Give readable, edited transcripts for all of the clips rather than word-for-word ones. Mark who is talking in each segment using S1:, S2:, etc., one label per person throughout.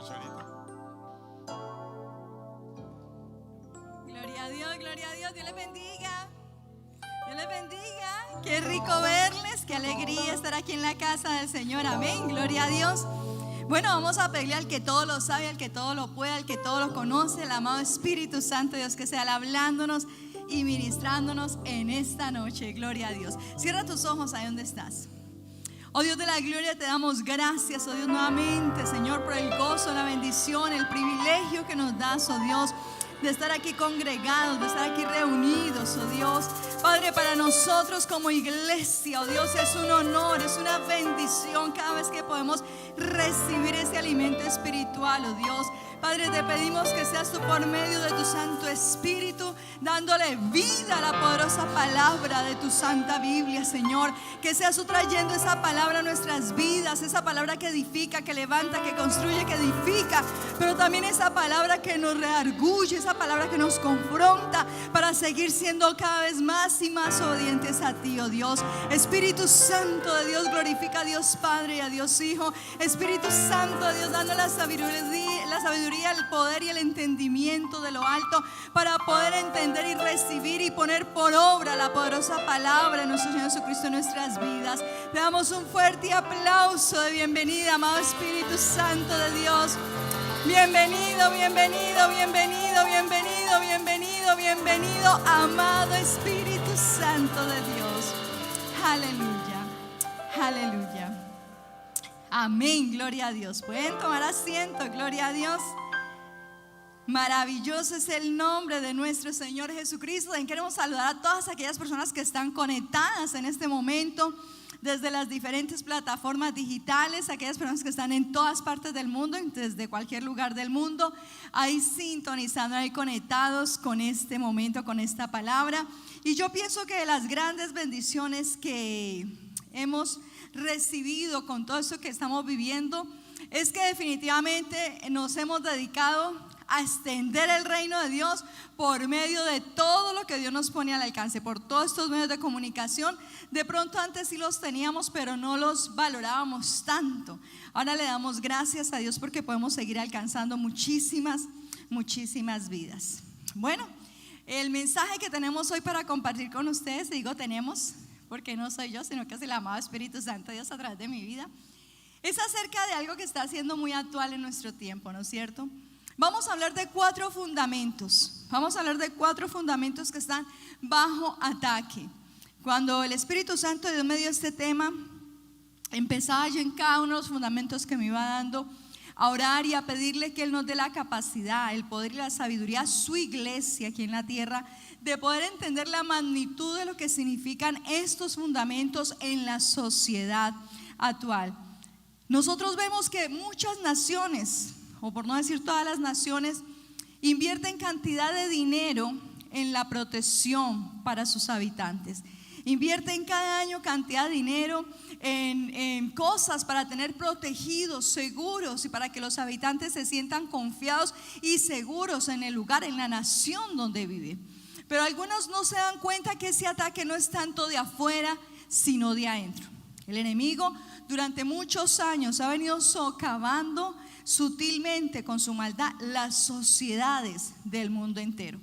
S1: Charito.
S2: Gloria a Dios, gloria a Dios. Dios les bendiga. Dios les bendiga. Qué rico verles, qué alegría estar aquí en la casa del Señor. Amén, gloria a Dios. Bueno, vamos a pedirle al que todo lo sabe, al que todo lo puede, al que todo lo conoce, el amado Espíritu Santo, Dios, que sea hablándonos y ministrándonos en esta noche. Gloria a Dios. Cierra tus ojos ahí donde estás. Oh Dios de la gloria, te damos gracias, oh Dios, nuevamente, Señor, por el gozo, la bendición, el privilegio que nos das, oh Dios, de estar aquí congregados, de estar aquí reunidos, oh Dios. Padre, para nosotros como iglesia, oh Dios, es un honor, es una bendición cada vez que podemos recibir ese alimento espiritual, oh Dios. Padre, te pedimos que seas tú por medio de tu Santo Espíritu dándole vida a la poderosa palabra de tu Santa Biblia, Señor. Que seas tú trayendo esa palabra a nuestras vidas, esa palabra que edifica, que levanta, que construye, que edifica, pero también esa palabra que nos redarguye, esa palabra que nos confronta para seguir siendo cada vez más y más obedientes a ti, oh Dios. Espíritu Santo de Dios, glorifica a Dios Padre y a Dios Hijo. Espíritu Santo de Dios, dando la sabiduría, el poder y el entendimiento de lo alto para poder entender y recibir y poner por obra la poderosa palabra de nuestro Señor Jesucristo en nuestras vidas. Le damos un fuerte aplauso de bienvenida, amado Espíritu Santo de Dios. Bienvenido, bienvenido, bienvenido, bienvenido, bienvenido, bienvenido, amado Espíritu Santo de Dios. Aleluya, aleluya. Amén, gloria a Dios. Pueden tomar asiento, gloria a Dios. Maravilloso es el nombre de nuestro Señor Jesucristo. También queremos saludar a todas aquellas personas que están conectadas en este momento desde las diferentes plataformas digitales, aquellas personas que están en todas partes del mundo, desde cualquier lugar del mundo, ahí sintonizando, ahí conectados con este momento, con esta palabra. Y yo pienso que de las grandes bendiciones que hemos recibido con todo esto que estamos viviendo es que definitivamente nos hemos dedicado a extender el reino de Dios por medio de todo lo que Dios nos pone al alcance, por todos estos medios de comunicación. De pronto antes sí los teníamos, pero no los valorábamos tanto. Ahora le damos gracias a Dios porque podemos seguir alcanzando muchísimas vidas. Bueno, el mensaje que tenemos hoy para compartir con ustedes, digo tenemos porque no soy yo, sino que es el amado Espíritu Santo de Dios a través de mi vida, es acerca de algo que está siendo muy actual en nuestro tiempo, ¿no es cierto? Vamos a hablar de 4 fundamentos. Vamos a hablar de 4 fundamentos que están bajo ataque. Cuando el Espíritu Santo de Dios me dio este tema, empezaba yo en cada uno de los fundamentos que me iba dando a orar y a pedirle que Él nos dé la capacidad, el poder y la sabiduría a su iglesia aquí en la tierra, de poder entender la magnitud de lo que significan estos fundamentos en la sociedad actual. Nosotros vemos que muchas naciones, o por no decir todas las naciones, invierten cantidad de dinero en la protección para sus habitantes. Invierten cada año cantidad de dinero en cosas para tener protegidos, seguros, y para que los habitantes se sientan confiados y seguros en el lugar, en la nación donde viven. Pero algunos no se dan cuenta que ese ataque no es tanto de afuera, sino de adentro. El enemigo durante muchos años ha venido socavando sutilmente con su maldad las sociedades del mundo entero.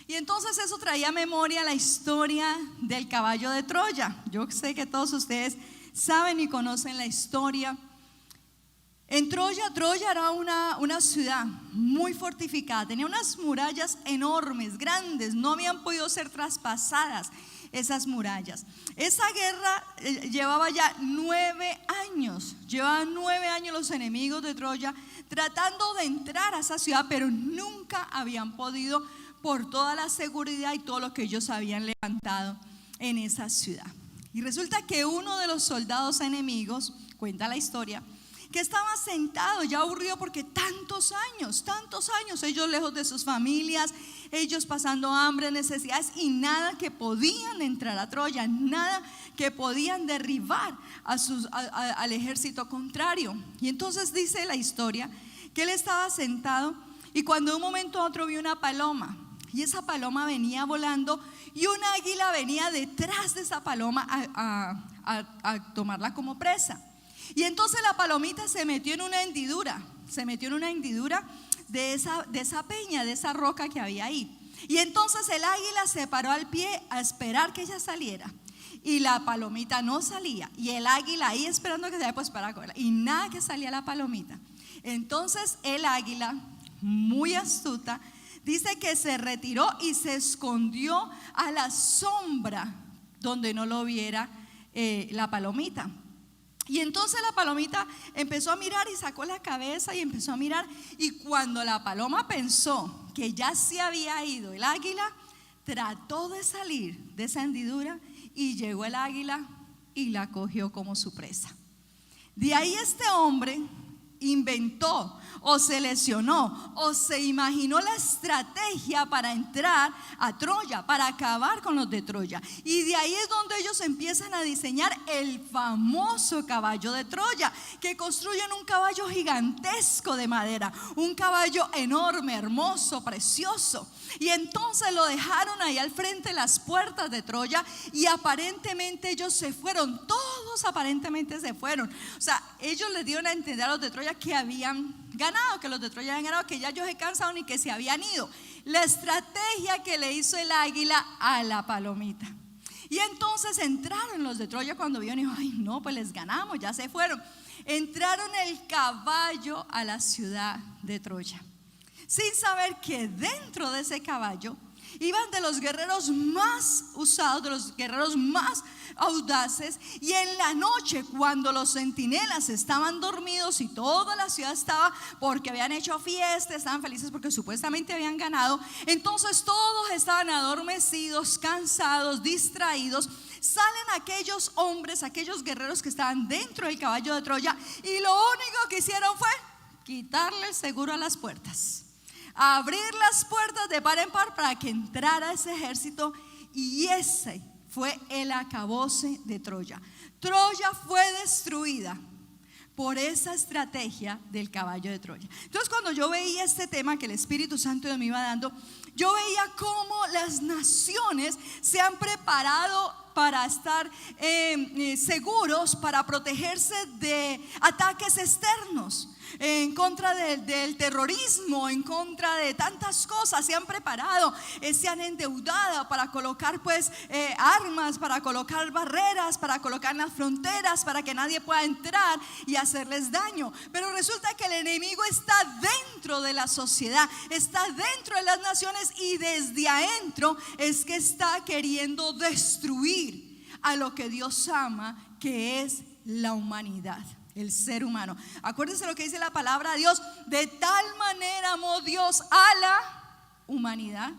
S2: Y entonces eso traía a memoria la historia del caballo de Troya. Yo sé que todos ustedes saben y conocen la historia. En Troya era una ciudad muy fortificada, tenía unas murallas enormes, grandes, no habían podido ser traspasadas esas murallas. Esa guerra llevaba ya 9 años, llevaban 9 años los enemigos de Troya tratando de entrar a esa ciudad, pero nunca habían podido por toda la seguridad y todo lo que ellos habían levantado en esa ciudad. Y resulta que uno de los soldados enemigos, cuenta la historia, que estaba sentado ya aburrido porque tantos años, ellos lejos de sus familias, ellos pasando hambre, necesidades y nada que podían entrar a Troya, nada que podían derribar al ejército contrario. Y entonces dice la historia que él estaba sentado y cuando de un momento a otro vio una paloma, y esa paloma venía volando y un águila venía detrás de esa paloma a tomarla como presa. Y entonces la palomita se metió en una hendidura se metió en una hendidura de esa peña, de esa roca que había ahí. Y entonces el águila se paró al pie a esperar que ella saliera. Y la palomita no salía. Y el águila ahí esperando que se pues para cogerla. Y nada que salía la palomita. Entonces el águila, muy astuta, dice que se retiró y se escondió a la sombra donde no lo viera la palomita. Y entonces la palomita empezó a mirar y sacó la cabeza y empezó a mirar. Y cuando la paloma pensó que ya se había ido el águila, trató de salir de esa hendidura y llegó el águila y la cogió como su presa. De ahí este hombre inventó o se lesionó o se imaginó la estrategia para entrar a Troya, para acabar con los de Troya. Y de ahí es donde ellos empiezan a diseñar el famoso caballo de Troya, que construyen un caballo gigantesco de madera, un caballo enorme, hermoso, precioso. Y entonces lo dejaron ahí al frente de las puertas de Troya y aparentemente ellos se fueron, todos aparentemente se fueron. O sea, ellos les dieron a entender a los de Troya que habían ganado, que los de Troya habían ganado, que ya ellos se cansaron y que se habían ido. La estrategia que le hizo el águila a la palomita. Y entonces entraron los de Troya cuando vieron y dijo, ay no, pues les ganamos, ya se fueron. Entraron el caballo a la ciudad de Troya, sin saber que dentro de ese caballo iban de los guerreros más usados, de los guerreros más audaces. Y en la noche, cuando los centinelas estaban dormidos y toda la ciudad estaba, porque habían hecho fiesta, estaban felices porque supuestamente habían ganado, entonces todos estaban adormecidos, cansados, distraídos. Salen aquellos hombres, aquellos guerreros que estaban dentro del caballo de Troya, y lo único que hicieron fue quitarle el seguro a las puertas, abrir las puertas de par en par para que entrara ese ejército. Y ese fue el acabose de Troya. Troya fue destruida por esa estrategia del caballo de Troya. Entonces, cuando yo veía este tema que el Espíritu Santo me iba dando, yo veía cómo las naciones se han preparado para estar seguros, para protegerse de ataques externos, en contra del terrorismo, en contra de tantas cosas. Se han preparado, se han endeudado para colocar pues armas, para colocar barreras, para colocar las fronteras, para que nadie pueda entrar y hacerles daño. Pero resulta que el enemigo está dentro de la sociedad, está dentro de las naciones, y desde adentro es que está queriendo destruir a lo que Dios ama, que es la humanidad, el ser humano. Acuérdense lo que dice la palabra de Dios: de tal manera amó Dios a la humanidad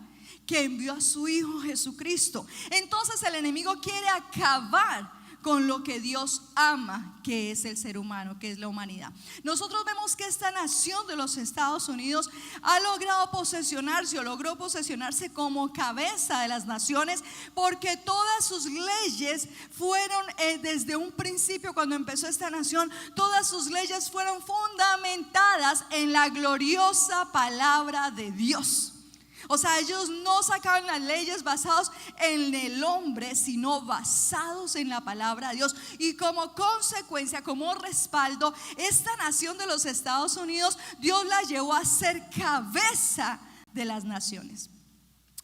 S2: que envió a su Hijo Jesucristo. Entonces el enemigo quiere acabar con lo que Dios ama, que es el ser humano, que es la humanidad. Nosotros vemos que esta nación de los Estados Unidos ha logrado posesionarse, o logró posesionarse como cabeza de las naciones, porque todas sus leyes fueron desde un principio, cuando empezó esta nación, todas sus leyes fueron fundamentadas en la gloriosa palabra de Dios. O sea, ellos no sacaban las leyes basados en el hombre, sino basados en la palabra de Dios. Y como consecuencia, como respaldo, esta nación de los Estados Unidos, Dios la llevó a ser cabeza de las naciones.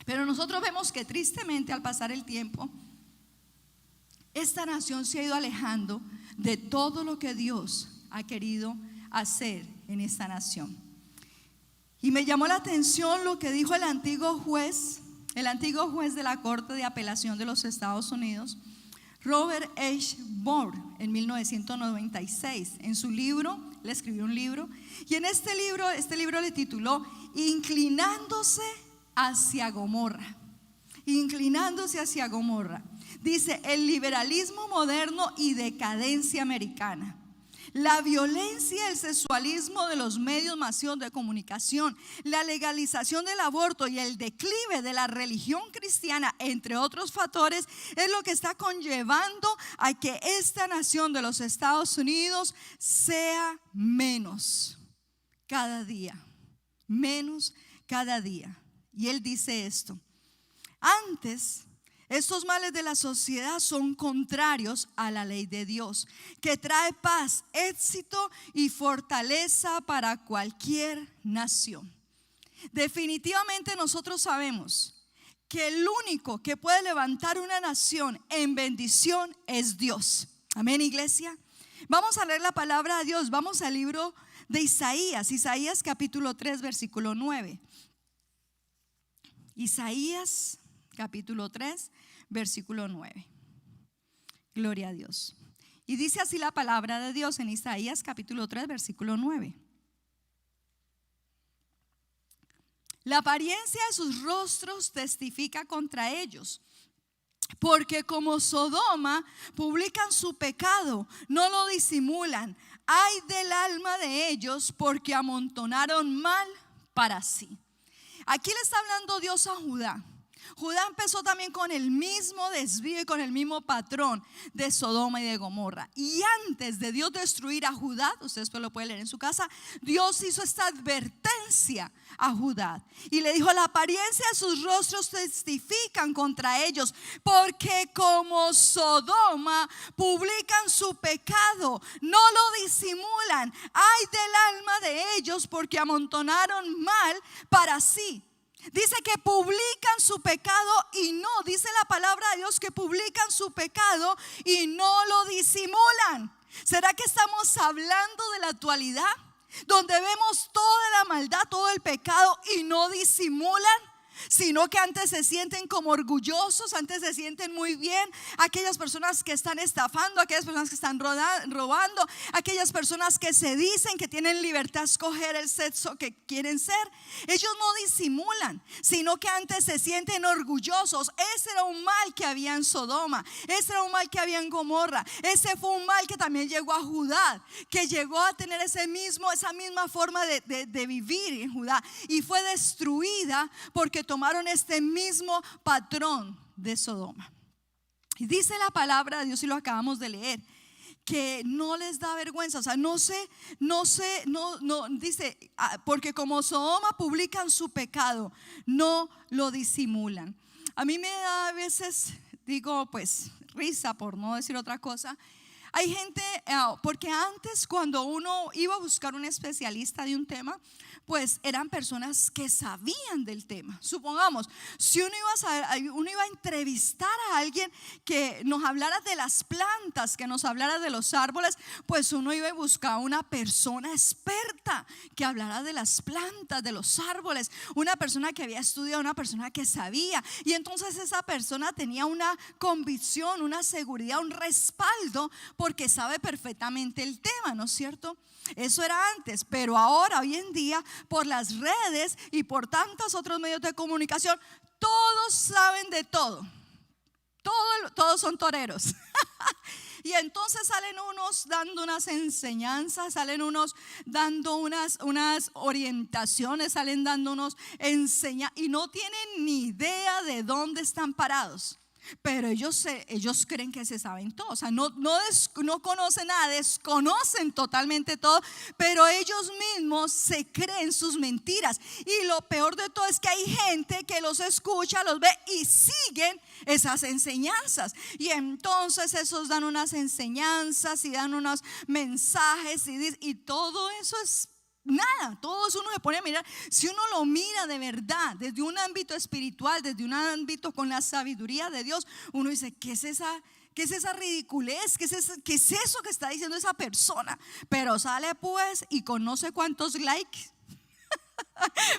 S2: Pero nosotros vemos que tristemente, al pasar el tiempo, esta nación se ha ido alejando de todo lo que Dios ha querido hacer en esta nación. Y me llamó la atención lo que dijo el antiguo juez de la Corte de Apelación de los Estados Unidos, Robert H. Moore, en 1996. En su libro, le escribió un libro, y en este libro le tituló Inclinándose hacia Gomorra. Inclinándose hacia Gomorra. Dice: el liberalismo moderno y decadencia americana, la violencia y el sexualismo de los medios masivos de comunicación, la legalización del aborto y el declive de la religión cristiana, entre otros factores, es lo que está conllevando a que esta nación de los Estados Unidos sea menos cada día, menos cada día. Y él dice esto: antes Estos males de la sociedad son contrarios a la ley de Dios, que trae paz, éxito y fortaleza para cualquier nación. Definitivamente nosotros sabemos que el único que puede levantar una nación en bendición es Dios. Amén, iglesia. Vamos a leer la palabra de Dios. Vamos al libro de Isaías, Isaías capítulo 3, versículo 9. Isaías capítulo 3, versículo 9. Gloria a Dios. Y dice así la palabra de Dios en Isaías capítulo 3, versículo 9. La apariencia de sus rostros testifica contra ellos, porque como Sodoma publican su pecado, no lo disimulan. Ay del alma de ellos, porque amontonaron mal para sí. Aquí le está hablando Dios a Judá. Judá empezó también con el mismo desvío y con el mismo patrón de Sodoma y de Gomorra. Y antes de Dios destruir a Judá, ustedes lo pueden leer en su casa, Dios hizo esta advertencia a Judá y le dijo: la apariencia de sus rostros testifican contra ellos, porque como Sodoma publican su pecado, no lo disimulan. Ay del alma de ellos, porque amontonaron mal para sí. Dice que publican su pecado y no, dice la palabra de Dios que publican su pecado y no lo disimulan. ¿Será que estamos hablando de la actualidad, donde vemos toda la maldad, todo el pecado y no disimulan? Sino que antes se sienten como orgullosos, antes se sienten muy bien. Aquellas personas que están estafando, aquellas personas que están robando, aquellas personas que se dicen que tienen libertad a escoger el sexo que quieren ser, ellos no disimulan, sino que antes se sienten orgullosos. Ese era un mal que había en Sodoma, ese era un mal que había en Gomorra, ese fue un mal que también llegó a Judá, que llegó a tener esa misma forma de vivir en Judá, y fue destruida porque tomaron este mismo patrón de Sodoma. Y dice la palabra de Dios, y lo acabamos de leer, que no les da vergüenza. O sea, no dice, porque como Sodoma publican su pecado, no lo disimulan. A mí me da a veces, digo, pues risa, por no decir otra cosa. Hay gente, porque antes cuando uno iba a buscar un especialista de un tema, pues eran personas que sabían del tema. Supongamos, si uno iba a entrevistar a alguien que nos hablara de las plantas, que nos hablara de los árboles, pues uno iba a buscar una persona experta que hablara de las plantas, de los árboles, una persona que había estudiado, una persona que sabía. Y entonces esa persona tenía una convicción, una seguridad, un respaldo, porque sabe perfectamente el tema, ¿no es cierto? Eso era antes, pero ahora, hoy en día, por las redes y por tantos otros medios de comunicación, todos saben de todo. Todos son toreros. Y entonces salen unos dando unas enseñanzas, salen unos dando unas orientaciones, salen dando unos y no tienen ni idea de dónde están parados. Pero ellos creen que se saben todo. O sea, no conocen nada, desconocen totalmente todo, pero ellos mismos se creen sus mentiras. Y lo peor de todo es que hay gente que los escucha, los ve y siguen esas enseñanzas. Y entonces esos dan unas enseñanzas y dan unos mensajes y todo eso es nada. Todo eso uno se pone a mirar. Si uno lo mira de verdad desde un ámbito espiritual, desde un ámbito con la sabiduría de Dios, uno dice: ¿qué es esa ridiculez? ¿Qué es eso que está diciendo esa persona? Pero sale pues y con no sé cuántos likes.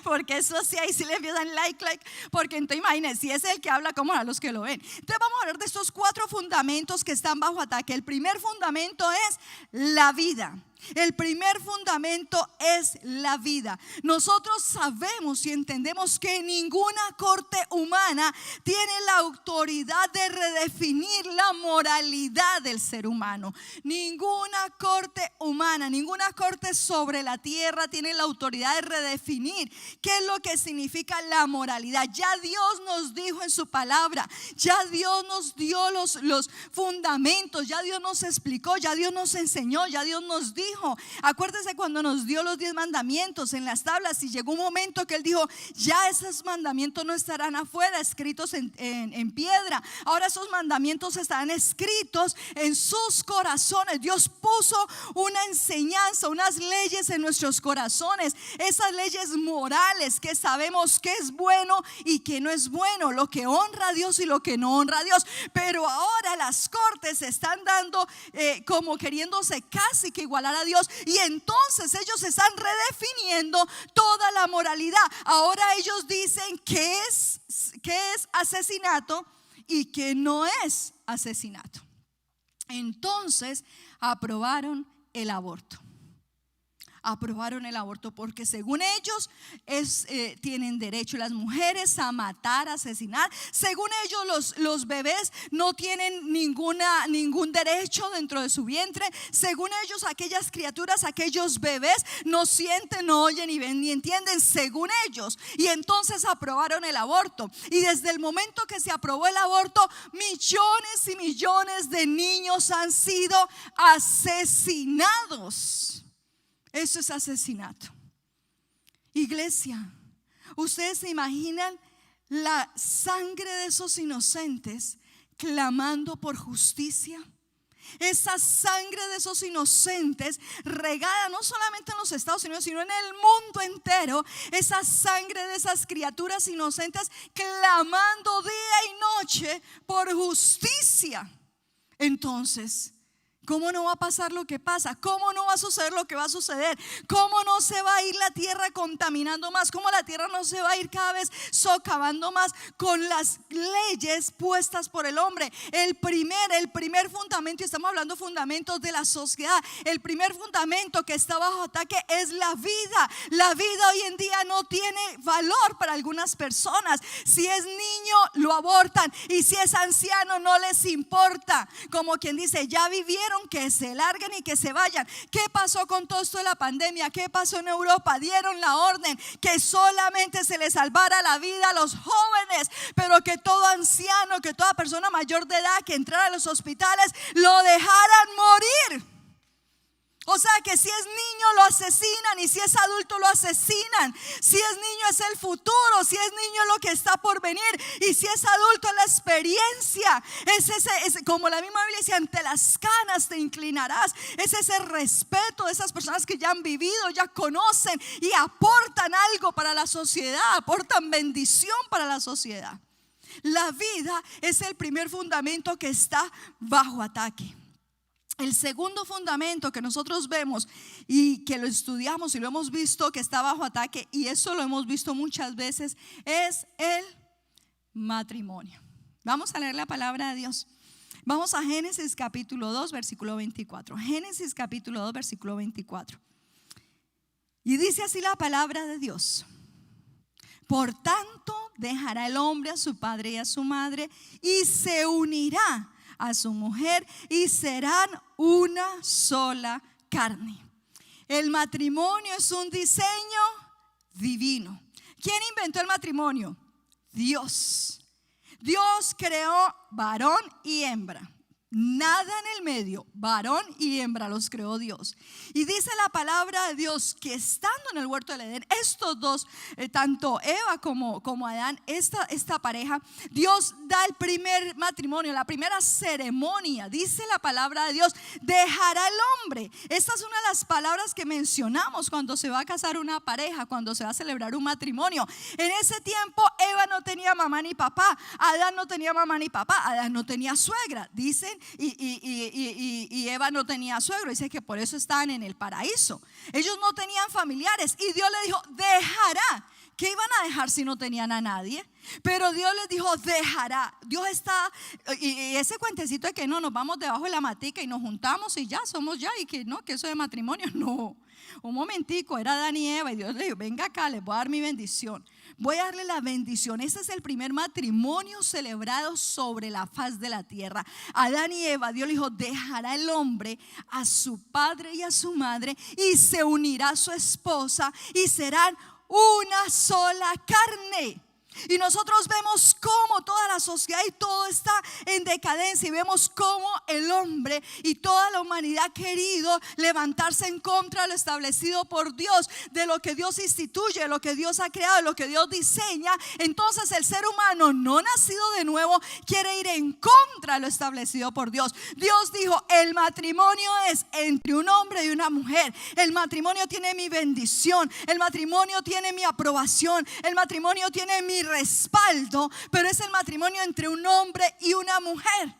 S2: Porque eso sí, ahí sí le empiezan like. Porque entonces imagínense, si es el que habla, como a los que lo ven. Entonces vamos a hablar de estos 4 fundamentos que están bajo ataque. El primer fundamento es la vida. El primer fundamento es la vida. Nosotros sabemos y entendemos que ninguna corte humana tiene la autoridad de redefinir la moralidad del ser humano. Ninguna corte humana, ninguna corte sobre la tierra tiene la autoridad de redefinir qué es lo que significa la moralidad. Ya Dios nos dijo en su palabra, ya Dios nos dio los fundamentos, ya Dios nos explicó, ya Dios nos enseñó, ya Dios nos dijo dijo. Acuérdese cuando nos dio los 10 mandamientos en las tablas, y llegó un momento que Él dijo: ya esos mandamientos no estarán afuera escritos en piedra, ahora esos mandamientos estarán escritos en sus corazones. Dios puso una enseñanza, unas leyes en nuestros corazones, esas leyes morales que sabemos que es bueno y que no es bueno, lo que honra a Dios y lo que no honra a Dios. Pero ahora las cortes se están dando como queriéndose casi que igualar a Dios, y entonces ellos están redefiniendo toda la moralidad. Ahora ellos dicen que es asesinato y que no es asesinato. Entonces aprobaron el aborto. Porque según ellos tienen derecho las mujeres a matar, a asesinar. Según ellos los bebés no tienen ningún derecho dentro de su vientre. Según ellos aquellas criaturas, aquellos bebés no sienten, no oyen, ni ven, ni entienden, según ellos. Y entonces aprobaron el aborto, y desde el momento que se aprobó el aborto, millones y millones de niños han sido asesinados. Eso es asesinato. Iglesia, ¿ustedes se imaginan la sangre de esos inocentes clamando por justicia? Esa sangre de esos inocentes regada no solamente en los Estados Unidos, sino en el mundo entero. Esa sangre de esas criaturas inocentes clamando día y noche por justicia. Entonces, ¿cómo no va a pasar lo que pasa? ¿Cómo no va a suceder lo que va a suceder? ¿Cómo no se va a ir la tierra contaminando más? ¿Cómo la tierra no se va a ir cada vez socavando más con las leyes puestas por el hombre? El primer fundamento, y estamos hablando fundamentos de la sociedad, el primer fundamento que está bajo ataque es la vida. La vida hoy en día no tiene valor para algunas personas. Si es niño, lo abortan, y si es anciano, no les importa. Como quien dice: ya vivieron, que se larguen y que se vayan. ¿Qué pasó con todo esto de la pandemia? ¿Qué pasó en Europa? Dieron la orden que solamente se les salvara la vida a los jóvenes, pero que todo anciano, que toda persona mayor de edad que entrara a los hospitales lo dejaran morir. O sea que si es niño lo asesinan, y si es adulto lo asesinan. Si es niño es el futuro, si es niño lo que está por venir, y si es adulto es la experiencia. Es como la misma Biblia dice: ante las canas te inclinarás. Es ese respeto de esas personas que ya han vivido, ya conocen y aportan algo para la sociedad, aportan bendición para la sociedad. La vida es el primer fundamento que está bajo ataque. El segundo fundamento que nosotros vemos y que lo estudiamos y lo hemos visto que está bajo ataque, y eso lo hemos visto muchas veces, es el matrimonio. Vamos a leer la palabra de Dios. Vamos a Génesis capítulo 2 versículo 24. Génesis capítulo 2 versículo 24. Y dice así la palabra de Dios: por tanto dejará el hombre a su padre y a su madre, y se unirá a su mujer, y serán una sola carne. El matrimonio es un diseño divino. ¿Quién inventó el matrimonio? Dios. Dios creó varón y hembra. Nada en el medio, varón y hembra los creó Dios. Y dice la palabra de Dios que estando en el huerto del Edén, estos dos, tanto Eva como Adán, esta pareja, Dios da el primer matrimonio, la primera ceremonia. Dice la palabra de Dios: dejará el hombre. Esta es una de las palabras que mencionamos cuando se va a casar una pareja, cuando se va a celebrar un matrimonio. En ese tiempo Eva no tenía mamá ni papá, Adán no tenía mamá ni papá, Adán no tenía suegra. Dicen y Eva no tenía suegro. Dice que por eso estaban en el paraíso. Ellos no tenían familiares, y Dios le dijo: dejará. ¿Qué iban a dejar si no tenían a nadie? Pero Dios les dijo: dejará. Dios está, y ese cuentecito de que no, nos vamos debajo de la matica y nos juntamos y ya somos ya, y que no, que eso de matrimonio, no. Un momentico, era Adán y Eva, y Dios le dijo: venga acá, les voy a dar mi bendición. Voy a darle la bendición. Ese es el primer matrimonio celebrado sobre la faz de la tierra. Adán y Eva, Dios le dijo: dejará el hombre a su padre y a su madre, y se unirá a su esposa, y serán una sola carne. Y nosotros vemos cómo toda la sociedad y todo está en decadencia, y vemos cómo el hombre y toda la humanidad ha querido levantarse en contra de lo establecido por Dios, de lo que Dios instituye, de lo que Dios ha creado, de lo que Dios diseña. Entonces el ser humano no nacido de nuevo quiere ir en contra de lo establecido por Dios. Dios dijo: el matrimonio es entre un hombre y una mujer. El matrimonio tiene mi bendición, el matrimonio tiene mi aprobación, el matrimonio tiene mi respaldo, pero es el matrimonio entre un hombre y una mujer.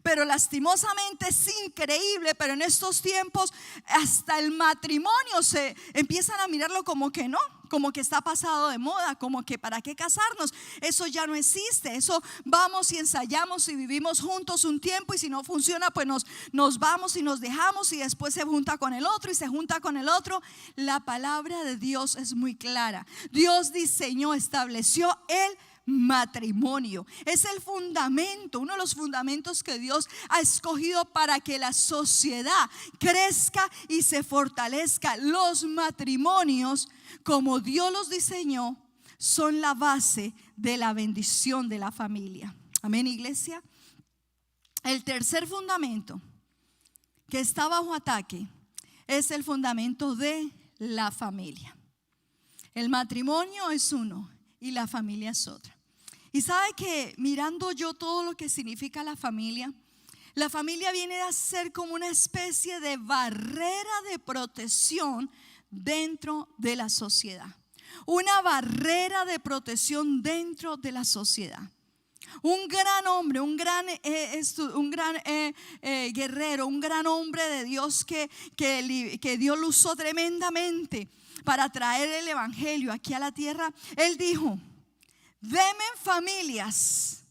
S2: Pero lastimosamente es increíble, pero en estos tiempos hasta el matrimonio se empiezan a mirarlo como que no, como que está pasado de moda, como que para qué casarnos, eso ya no existe. Eso vamos y ensayamos y vivimos juntos un tiempo, y si no funciona pues nos vamos y nos dejamos, y después se junta con el otro y se junta con el otro. La palabra de Dios es muy clara. Dios diseñó, estableció el matrimonio. Es el fundamento, uno de los fundamentos que Dios ha escogido para que la sociedad crezca y se fortalezca. Los matrimonios, como Dios los diseñó, son la base de la bendición de la familia. Amén, iglesia. El tercer fundamento que está bajo ataque es el fundamento de la familia. El matrimonio es uno y la familia es otra. Y sabe que mirando yo todo lo que significa la familia viene a ser como una especie de barrera de protección dentro de la sociedad. Una barrera de protección dentro de la sociedad. Un gran hombre, un gran guerrero, un gran hombre de Dios que Dios lo usó tremendamente para traer el evangelio aquí a la tierra. Él dijo: denme familias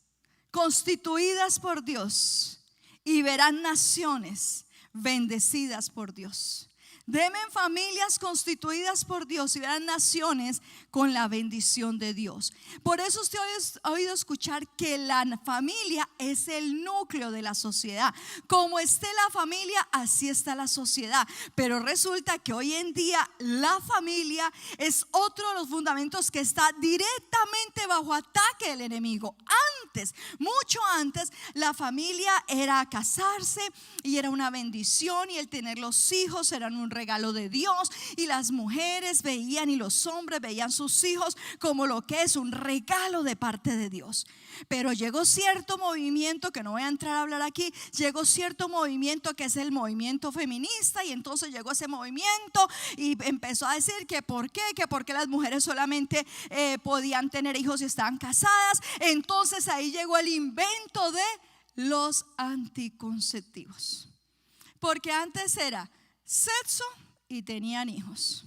S2: constituidas por Dios y verán naciones bendecidas por Dios. Denme familias constituidas por Dios y verán naciones con la bendición de Dios. Por eso usted ha oído escuchar que la familia es el núcleo de la sociedad. Como esté la familia, así está la sociedad. Pero resulta que hoy en día la familia es otro de los fundamentos que está directamente bajo ataque del enemigo. Antes, mucho antes, la familia era casarse y era una bendición, y el tener los hijos eran un regalo de Dios, y las mujeres veían y los hombres veían sus hijos como lo que es un regalo de parte de Dios. Pero llegó cierto movimiento, que no voy a entrar a hablar aquí, llegó cierto movimiento que es el movimiento feminista, y entonces llegó ese movimiento y empezó a decir que por qué las mujeres solamente podían tener hijos si estaban casadas. Entonces ahí llegó el invento de los anticonceptivos, porque antes era sexo y tenían hijos.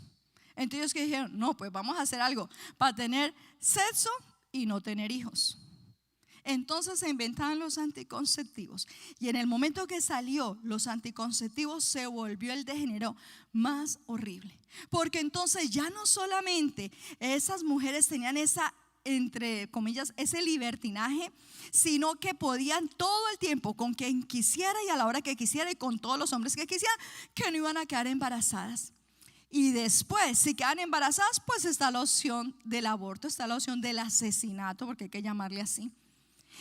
S2: Entonces que dijeron: no, pues vamos a hacer algo para tener sexo y no tener hijos. Entonces se inventaban los anticonceptivos, y en el momento que salió los anticonceptivos se volvió el degenero más horrible, porque entonces ya no solamente esas mujeres tenían esa, entre comillas, ese libertinaje, sino que podían todo el tiempo con quien quisiera y a la hora que quisiera y con todos los hombres que quisieran, que no iban a quedar embarazadas. Y después, si quedan embarazadas, pues está la opción del aborto, está la opción del asesinato, porque hay que llamarle así.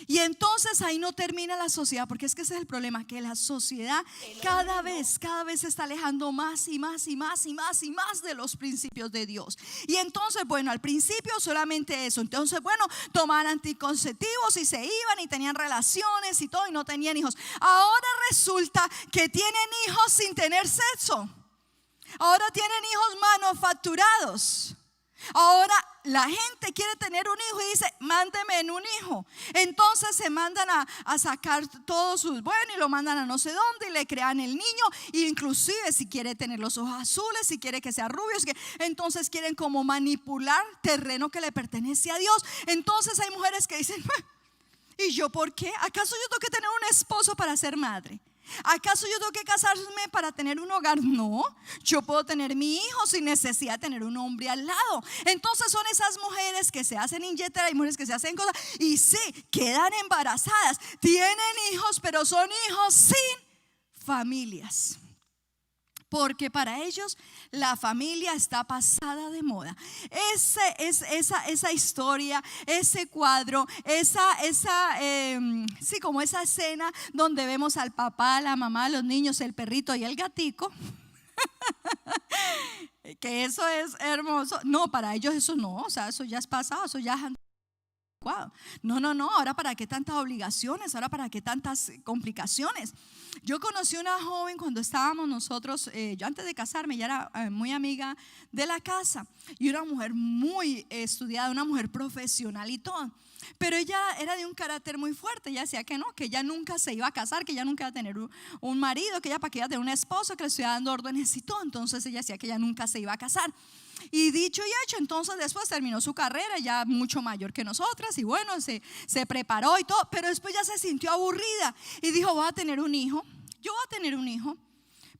S2: Y entonces ahí no termina la sociedad, porque es que ese es el problema, que la sociedad cada vez se está alejando más y más de los principios de Dios. Y entonces, bueno, al principio solamente eso. Entonces, bueno, tomaban anticonceptivos y se iban y tenían relaciones y todo, y no tenían hijos. Ahora resulta que tienen hijos sin tener sexo. Ahora tienen hijos manufacturados. Ahora la gente quiere tener un hijo y dice: mándeme en un hijo. Entonces se mandan a sacar todos sus y lo mandan a no sé dónde y le crean el niño. E inclusive si quiere tener los ojos azules, si quiere que sea rubio, entonces quieren como manipular terreno que le pertenece a Dios. Entonces hay mujeres que dicen: ¿y yo por qué? ¿Acaso yo tengo que tener un esposo para ser madre? ¿Acaso yo tengo que casarme para tener un hogar? No, yo puedo tener mi hijo sin necesidad de tener un hombre al lado. Entonces son esas mujeres que se hacen inyectar, hay mujeres que se hacen cosas y sí, quedan embarazadas, tienen hijos, pero son hijos sin familias. Porque para ellos la familia está pasada de moda. Esa historia, ese cuadro, como esa escena donde vemos al papá, la mamá, los niños, el perrito y el gatico. Que eso es hermoso. No, para ellos eso no, o sea, eso ya es pasado, eso ya es anticuado. No, ahora para qué tantas obligaciones, ahora para qué tantas complicaciones. Yo conocí una joven cuando estábamos nosotros, yo antes de casarme ya era muy amiga de la casa, y una mujer muy estudiada, una mujer profesional y todo. Pero ella era de un carácter muy fuerte. Ella decía que no, que ella nunca se iba a casar, que ella nunca iba a tener un marido, que ella para que iba a tener un esposo, que le estuviera dando órdenes y todo. Entonces ella decía que ella nunca se iba a casar. Y dicho y hecho, entonces después terminó su carrera, ya mucho mayor que nosotras, y bueno, se preparó y todo. Pero después ya se sintió aburrida y dijo: voy a tener un hijo, yo voy a tener un hijo,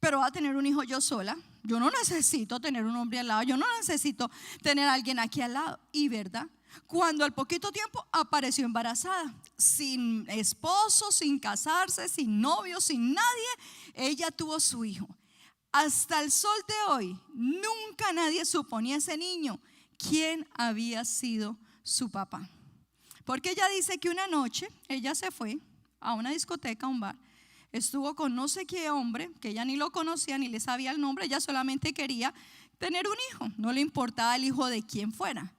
S2: pero voy a tener un hijo yo sola. Yo no necesito tener un hombre al lado, yo no necesito tener a alguien aquí al lado. Y verdad, cuando al poquito tiempo apareció embarazada, sin esposo, sin casarse, sin novio, sin nadie, ella tuvo su hijo. Hasta el sol de hoy, nunca nadie supo, ni ese niño, quién había sido su papá. Porque ella dice que una noche ella se fue a una discoteca, a un bar, estuvo con no sé qué hombre, que ella ni lo conocía, ni le sabía el nombre. Ella solamente quería tener un hijo, no le importaba el hijo de quién fuera.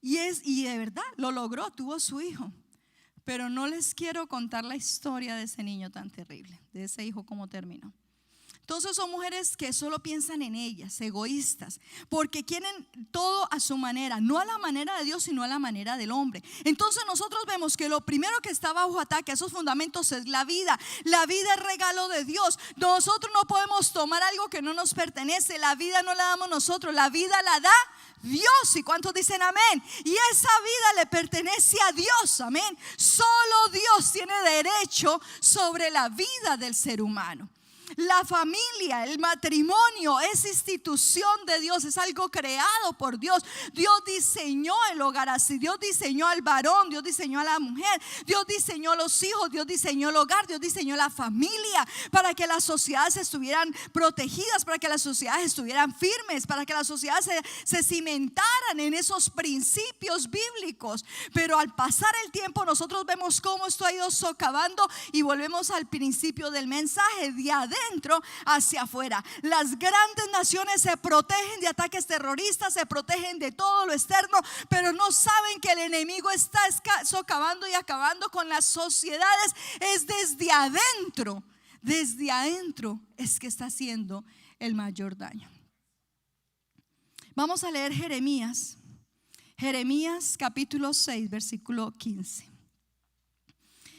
S2: Y de verdad lo logró, tuvo su hijo. Pero no les quiero contar la historia de ese niño tan terrible, de ese hijo, cómo terminó. Entonces son mujeres que solo piensan en ellas, egoístas, porque quieren todo a su manera, no a la manera de Dios, sino a la manera del hombre. Entonces nosotros vemos que lo primero que está bajo ataque a esos fundamentos es la vida. La vida es regalo de Dios. Nosotros no podemos tomar algo que no nos pertenece. La vida no la damos nosotros, la vida la da Dios. ¿Y cuántos dicen amén? Y esa vida le pertenece a Dios, amén. Solo Dios tiene derecho sobre la vida del ser humano. La familia, el matrimonio es institución de Dios, es algo creado por Dios. Dios diseñó el hogar así, Dios diseñó al varón, Dios diseñó a la mujer, Dios diseñó los hijos, Dios diseñó el hogar, Dios diseñó la familia para que las sociedades estuvieran protegidas, para que las sociedades estuvieran firmes, para que las sociedades se cimentaran en esos principios bíblicos. Pero al pasar el tiempo nosotros vemos cómo esto ha ido socavando y volvemos al principio del mensaje, de adentro hacia afuera. Las grandes naciones se protegen de ataques terroristas, se protegen de todo lo externo, pero no saben que el enemigo está socavando y acabando con las sociedades. Es desde adentro es que está haciendo el mayor daño. Vamos a leer Jeremías capítulo 6 versículo 15.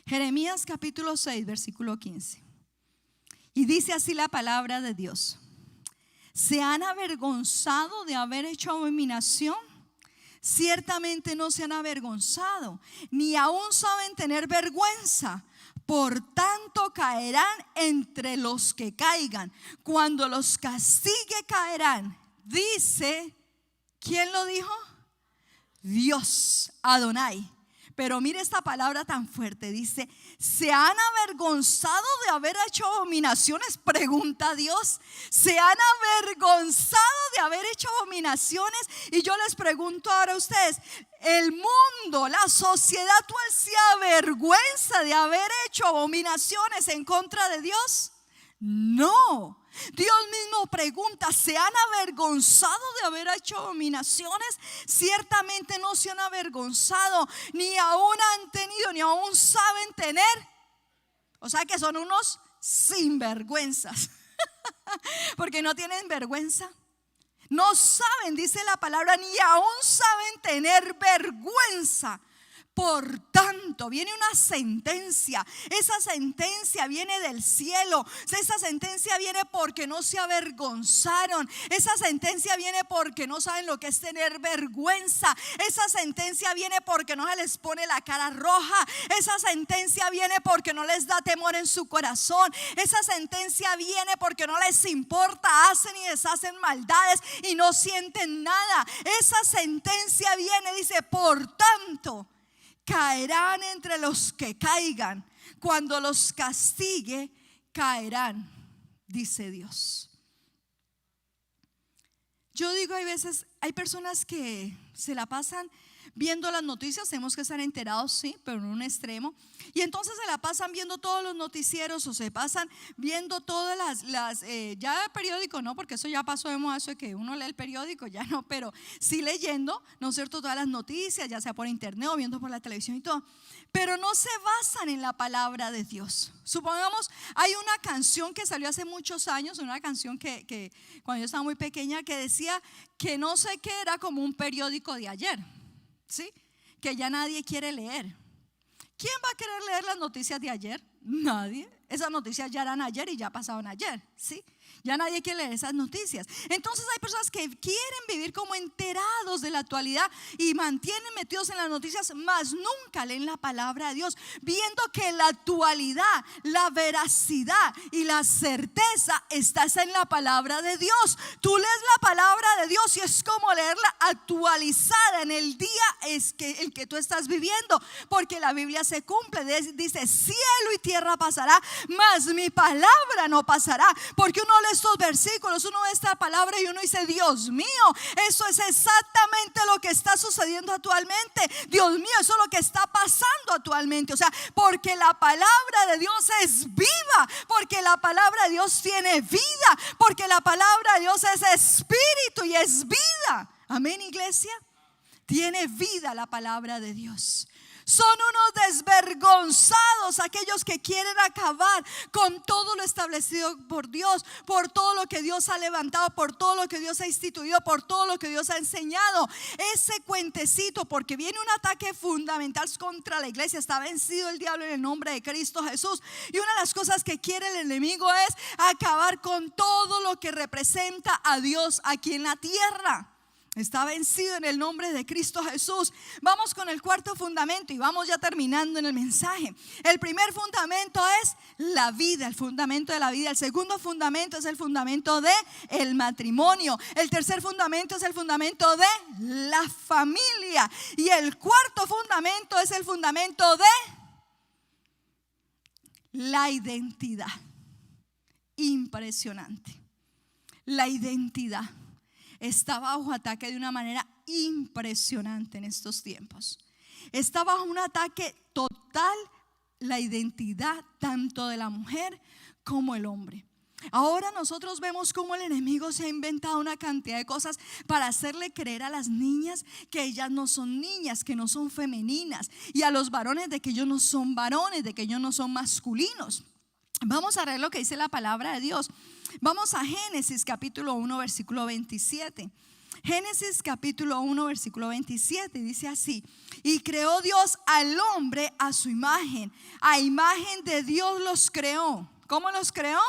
S2: Jeremías capítulo 6 versículo 15. Y dice así la palabra de Dios: ¿se han avergonzado de haber hecho abominación? Ciertamente no se han avergonzado, ni aún saben tener vergüenza. Por tanto caerán entre los que caigan. Cuando los castigue caerán. Dice, ¿quién lo dijo? Dios, Adonai. Pero mire esta palabra tan fuerte, dice: ¿se han avergonzado de haber hecho abominaciones? Pregunta Dios. ¿Se han avergonzado de haber hecho abominaciones? Y yo les pregunto ahora a ustedes: ¿el mundo, la sociedad actual se avergüenza de haber hecho abominaciones en contra de Dios? No. Dios mismo pregunta: ¿se han avergonzado de haber hecho abominaciones? Ciertamente no se han avergonzado, ni aún han tenido, ni aún saben tener. O sea que son unos sinvergüenzas. Porque no tienen vergüenza. No saben, dice la palabra, ni aún saben tener vergüenza. Por tanto, viene una sentencia. Esa sentencia viene del cielo. Esa sentencia viene porque no se avergonzaron. Esa sentencia viene porque no saben lo que es tener vergüenza. Esa sentencia viene porque no se les pone la cara roja. Esa sentencia viene porque no les da temor en su corazón. Esa sentencia viene porque no les importa, hacen y deshacen maldades y no sienten nada. Esa sentencia viene, dice: por tanto caerán entre los que caigan. Cuando los castigue caerán, dice Dios. Yo digo, hay veces, hay personas que se la pasan viendo las noticias, tenemos que estar enterados, sí, pero en un extremo. Y entonces se la pasan viendo todos los noticieros o se pasan viendo todas ya el periódico, no, porque eso ya pasó de moda, eso de que uno lee el periódico, ya no, pero sí leyendo, ¿no es cierto?, todas las noticias, ya sea por internet o viendo por la televisión y todo. Pero no se basan en la palabra de Dios. Supongamos, hay una canción que salió hace muchos años, una canción que cuando yo estaba muy pequeña, que decía que no sé qué, era como un periódico de ayer, ¿sí? Que ya nadie quiere leer. ¿Quién va a querer leer las noticias de ayer? Nadie. Esas noticias ya eran ayer y ya pasaron ayer, ¿sí? Ya nadie quiere leer esas noticias. Entonces hay personas que quieren vivir como enterados de la actualidad y mantienen metidos en las noticias, mas nunca leen la palabra de Dios, viendo que la actualidad, la veracidad y la certeza está en la palabra de Dios. Tú lees la palabra de Dios y es como leerla actualizada en el día el que tú estás viviendo, porque la Biblia se cumple. Dice: cielo y tierra pasará, mas mi palabra no pasará. Porque uno lee estos versículos, uno ve esta palabra y uno dice: Dios mío, eso es exactamente lo que está sucediendo actualmente. Dios mío, eso es lo que está pasando actualmente. O sea, porque la palabra de Dios es viva, porque la palabra de Dios tiene vida, porque la palabra de Dios es espíritu y es vida. Amén, iglesia. Tiene vida la palabra de Dios. Son unos desvergonzados aquellos que quieren acabar con todo lo establecido por Dios, por todo lo que Dios ha levantado, por todo lo que Dios ha instituido, por todo lo que Dios ha enseñado. Ese cuentecito, porque viene un ataque fundamental contra la iglesia. Está vencido el diablo en el nombre de Cristo Jesús. Y una de las cosas que quiere el enemigo es acabar con todo lo que representa a Dios aquí en la tierra. Está vencido en el nombre de Cristo Jesús. Vamos con el cuarto fundamento y vamos ya terminando en el mensaje. El primer fundamento es la vida, el fundamento de la vida. El segundo fundamento es el fundamento de el matrimonio. El tercer fundamento es el fundamento de la familia. Y el cuarto fundamento es el fundamento de la identidad. Impresionante. La identidad está bajo ataque de una manera impresionante en estos tiempos. Está bajo un ataque total la identidad tanto de la mujer como el hombre. Ahora nosotros vemos cómo el enemigo se ha inventado una cantidad de cosas para hacerle creer a las niñas que ellas no son niñas, que no son femeninas, y a los varones de que ellos no son varones, de que ellos no son masculinos. Vamos a leer lo que dice la palabra de Dios. Vamos a Génesis capítulo 1 versículo 27. Génesis capítulo 1 versículo 27 dice así: y creó Dios al hombre a su imagen, a imagen de Dios los creó. ¿Cómo los creó?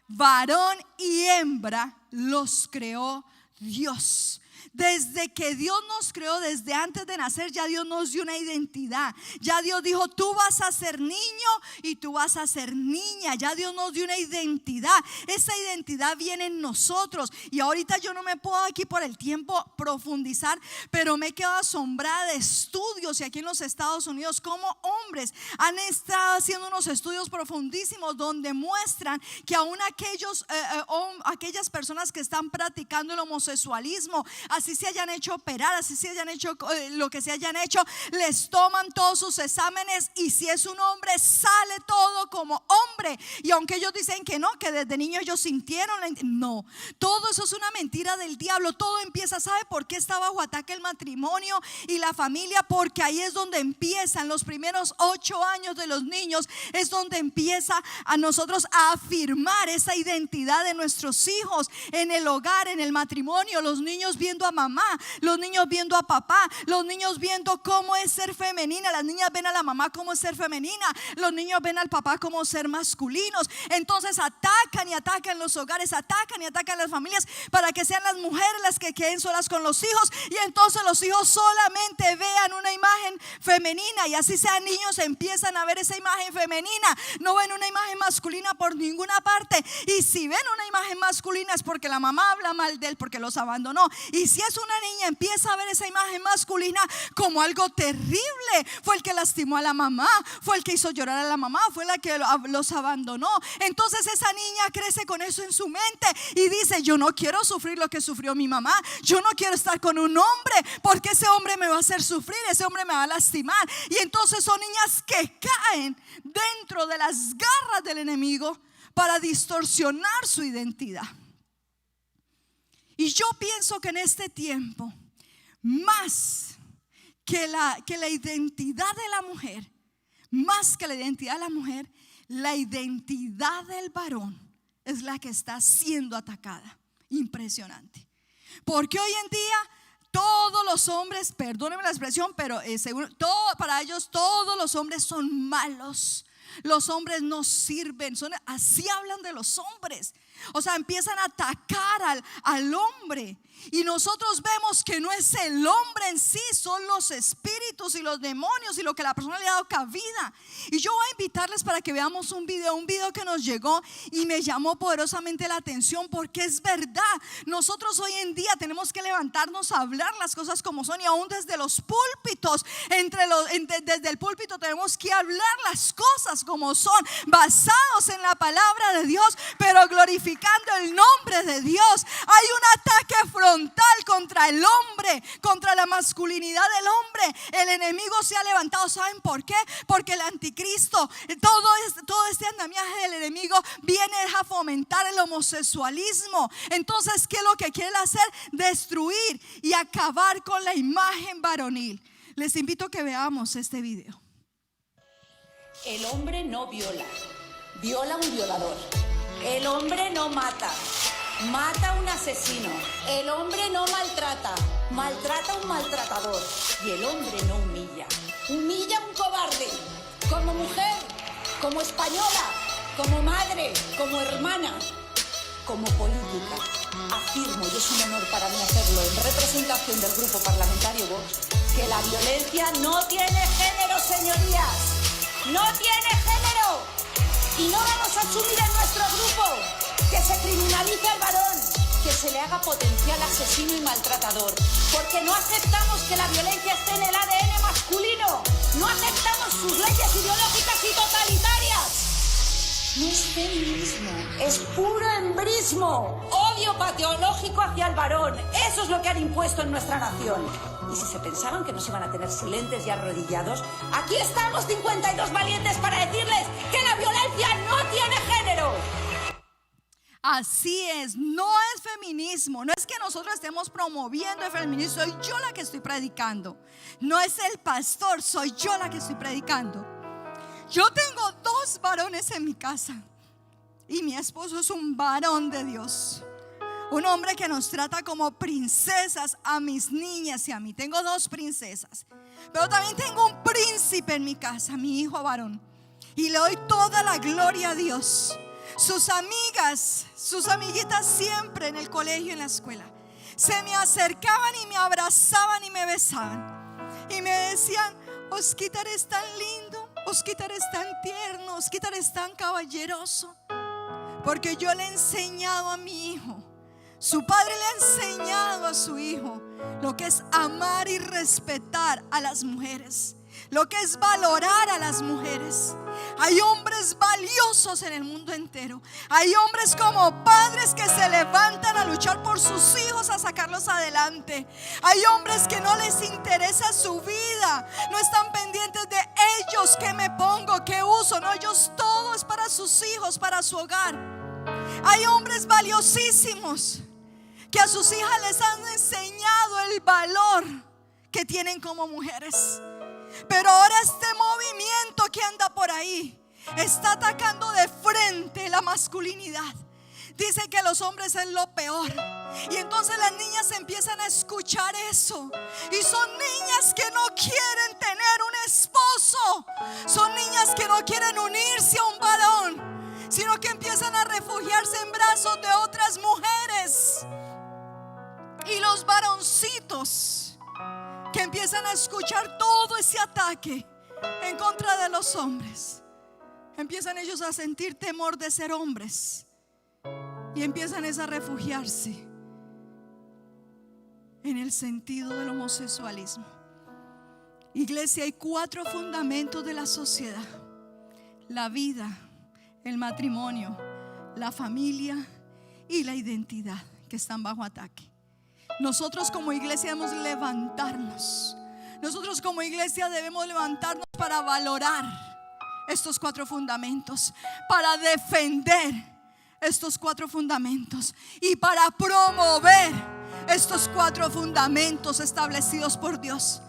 S2: Varón y hembra los creó Dios. Desde que Dios nos creó, desde antes de nacer, ya Dios nos dio una identidad. Ya Dios dijo: tú vas a ser niño y tú vas a ser niña. Ya Dios nos dio una identidad. Esa identidad viene en nosotros. Y ahorita yo no me puedo aquí por el tiempo profundizar, pero me he quedado asombrada de estudios y aquí en los Estados Unidos como hombres han estado haciendo unos estudios profundísimos donde muestran que aún aquellas personas que están practicando el homosexualismo, así se hayan hecho operar, así se hayan hecho lo que se hayan hecho, les toman todos sus exámenes y si es un hombre sale todo como hombre. Y aunque ellos dicen que no, que desde niños ellos sintieron, no, todo eso es una mentira del diablo. Todo empieza, ¿sabe por qué está bajo ataque el matrimonio y la familia? Porque ahí es donde empiezan los primeros 8 años de los niños, es donde empieza a nosotros a afirmar esa identidad de nuestros hijos en el hogar, en el matrimonio. Los niños viendo a mamá, los niños viendo a papá, los niños viendo cómo es ser femenina. Las niñas ven a la mamá cómo es ser femenina, los niños ven al papá cómo ser masculinos. Entonces atacan y atacan los hogares, atacan y atacan las familias para que sean las mujeres las que queden solas con los hijos y entonces los hijos solamente vean una imagen femenina y así sean niños empiezan a ver esa imagen femenina, no ven una imagen masculina por ninguna parte. Y si ven una imagen masculina es porque la mamá habla mal de él, porque los abandonó. Y si es una niña, empieza a ver esa imagen masculina como algo terrible. Fue el que lastimó a la mamá, fue el que hizo llorar a la mamá, fue la que los abandonó. Entonces esa niña crece con eso en su mente y dice: yo no quiero sufrir lo que sufrió mi mamá. Yo no quiero estar con un hombre, porque ese hombre me va a hacer sufrir, ese hombre me va a lastimar. Y entonces son niñas que caen dentro de las garras del enemigo para distorsionar su identidad. Y yo pienso que en este tiempo, más que la identidad de la mujer, más que la identidad de la mujer, la identidad del varón es la que está siendo atacada. Impresionante. Porque hoy en día todos los hombres, perdónenme la expresión, pero para ellos todos los hombres son malos. Los hombres no sirven, así hablan de los hombres. O sea, empiezan a atacar al hombre. Y nosotros vemos que no es el hombre en sí, son los espíritus y los demonios y lo que la persona le ha dado cabida. Y yo voy a invitarles para que veamos un video que nos llegó y me llamó poderosamente la atención, porque es verdad. Nosotros hoy en día tenemos que levantarnos a hablar las cosas como son, y aún desde los púlpitos, desde el púlpito tenemos que hablar las cosas como son, basados en la palabra de Dios, pero glorificando el nombre de Dios. Hay un ataque frontal contra el hombre, contra la masculinidad del hombre. El enemigo se ha levantado. ¿Saben por qué? Porque el anticristo, todo este andamiaje del enemigo viene a fomentar el homosexualismo. Entonces, ¿qué es lo que quiere hacer? Destruir y acabar con la imagen varonil. Les invito a que veamos este video.
S1: El hombre no viola, viola un violador. El hombre no mata, mata a un asesino. El hombre no maltrata, maltrata a un maltratador. Y el hombre no humilla, humilla a un cobarde. Como mujer, como española, como madre, como hermana, como política, afirmo, y es un honor para mí hacerlo en representación del Grupo Parlamentario Vox, que la violencia no tiene género, señorías. No tiene género. Y no vamos a asumir en nuestro grupo que se criminalice al varón, que se le haga potencial asesino y maltratador, porque no aceptamos que la violencia esté en el ADN masculino. No aceptamos sus leyes ideológicas y totalitarias. No es feminismo, es puro embrismo, odio patológico hacia el varón. Eso es lo que han impuesto en nuestra nación. Y si se pensaban que nos iban a tener silentes y arrodillados, aquí estamos 52 valientes para decirles que la violencia no tiene género.
S2: Así es, no es feminismo, no es que nosotros estemos promoviendo el feminismo, soy yo la que estoy predicando. No es el pastor, soy yo la que estoy predicando. Yo tengo 2 varones en mi casa y mi esposo es un varón de Dios, un hombre que nos trata como princesas a mis niñas y a mí. Tengo 2 princesas, pero también tengo un príncipe en mi casa, mi hijo varón, y le doy toda la gloria a Dios. Sus amigas, sus amiguitas siempre en el colegio, en la escuela, se me acercaban y me abrazaban y me besaban y me decían: Osquitar es tan lindo, Osquitar es tan tierno, Osquitar es tan caballeroso. Porque yo le he enseñado a mi hijo, su padre le ha enseñado a su hijo lo que es amar y respetar a las mujeres, lo que es valorar a las mujeres. Hay hombres valiosos en el mundo entero. Hay hombres como padres que se levantan a luchar por sus hijos, a sacarlos adelante. Hay hombres que no les interesa su vida, no están pendientes de ellos, qué me pongo, qué uso. No, ellos todo es para sus hijos, para su hogar. Hay hombres valiosísimos que a sus hijas les han enseñado el valor que tienen como mujeres. Pero ahora este movimiento que anda por ahí está atacando de frente la masculinidad. Dice que los hombres es lo peor. Y entonces las niñas empiezan a escuchar eso. Y son niñas que no quieren tener un esposo. Son niñas que no quieren unirse a un varón, sino que empiezan a refugiarse en brazos de otras mujeres. Y los varoncitos que empiezan a escuchar todo ese ataque en contra de los hombres, empiezan ellos a sentir temor de ser hombres y empiezan a refugiarse en el sentido del homosexualismo. Iglesia, hay 4 fundamentos de la sociedad: la vida, el matrimonio, la familia y la identidad, que están bajo ataque. Nosotros como iglesia debemos levantarnos. Nosotros como iglesia debemos levantarnos para valorar estos 4 fundamentos, para defender estos 4 fundamentos y para promover estos 4 fundamentos establecidos por Dios.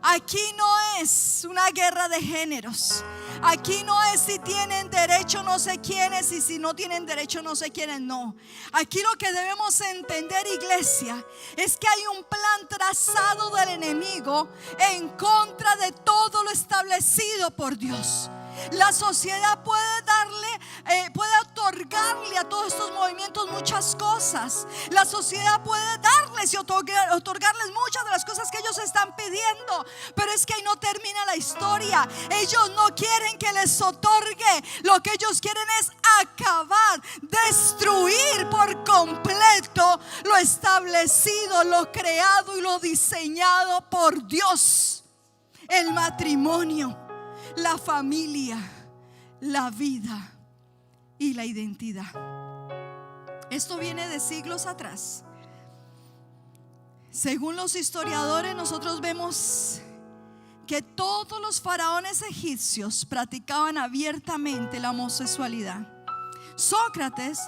S2: Aquí no es una guerra de géneros. Aquí no es si tienen derecho no sé quiénes y si no tienen derecho no sé quiénes. No. Aquí lo que debemos entender, iglesia, es que hay un plan trazado del enemigo en contra de todo lo establecido por Dios. La sociedad puede puede otorgarle a todos estos movimientos muchas cosas. La sociedad puede darles y otorgarles muchas de las cosas que ellos están pidiendo. Pero es que ahí no termina la historia. Ellos no quieren que les otorgue. Lo que ellos quieren es acabar, destruir por completo lo establecido, lo creado y lo diseñado por Dios: el matrimonio, la familia, la vida y la identidad. Esto viene de siglos atrás. Según los historiadores, nosotros vemos que todos los faraones egipcios practicaban abiertamente la homosexualidad. Sócrates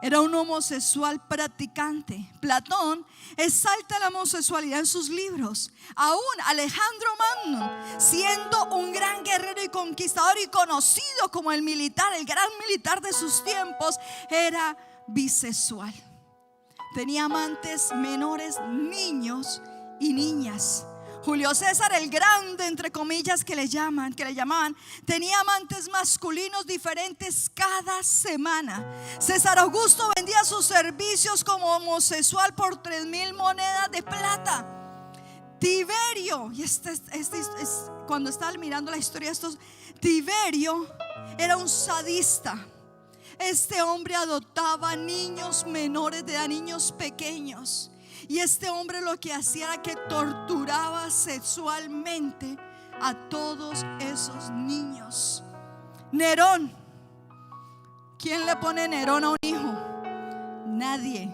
S2: era un homosexual practicante. Platón exalta la homosexualidad en sus libros. Aún Alejandro Magno, siendo un gran guerrero y conquistador y conocido como el gran militar de sus tiempos, era bisexual. Tenía amantes menores, niños y niñas. Julio César el Grande, entre comillas, que le llamaban, tenía amantes masculinos diferentes cada semana. César Augusto vendía sus servicios como homosexual por 3,000 monedas de plata. Tiberio, y cuando estaba mirando la historia de estos, Tiberio era un sadista. Este hombre adoptaba niños menores de edad, niños pequeños. Y este hombre lo que hacía era que torturaba sexualmente a todos esos niños. Nerón. ¿Quién le pone Nerón a un hijo? Nadie.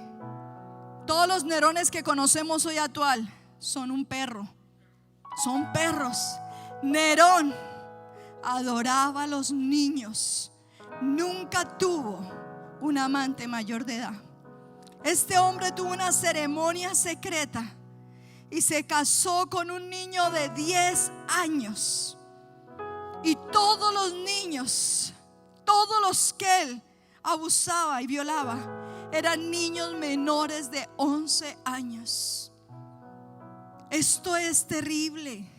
S2: Todos los Nerones que conocemos hoy actual son un perro. Son perros. Nerón adoraba a los niños. Nunca tuvo un amante mayor de edad. Este hombre tuvo una ceremonia secreta y se casó con un niño de 10 años. Y todos los niños, todos los que él abusaba y violaba, eran niños menores de 11 años. Esto es terrible.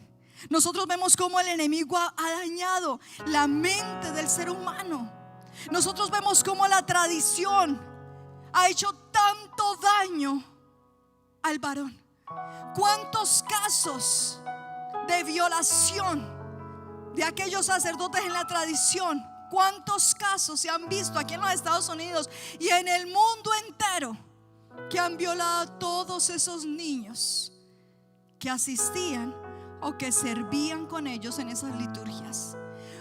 S2: Nosotros vemos cómo el enemigo ha dañado la mente del ser humano. Nosotros vemos cómo la tradición ha hecho tanto daño al varón. ¿Cuántos casos de violación de aquellos sacerdotes en la tradición? ¿Cuántos casos se han visto aquí en los Estados Unidos y en el mundo entero que han violado a todos esos niños que asistían o que servían con ellos en esas liturgias?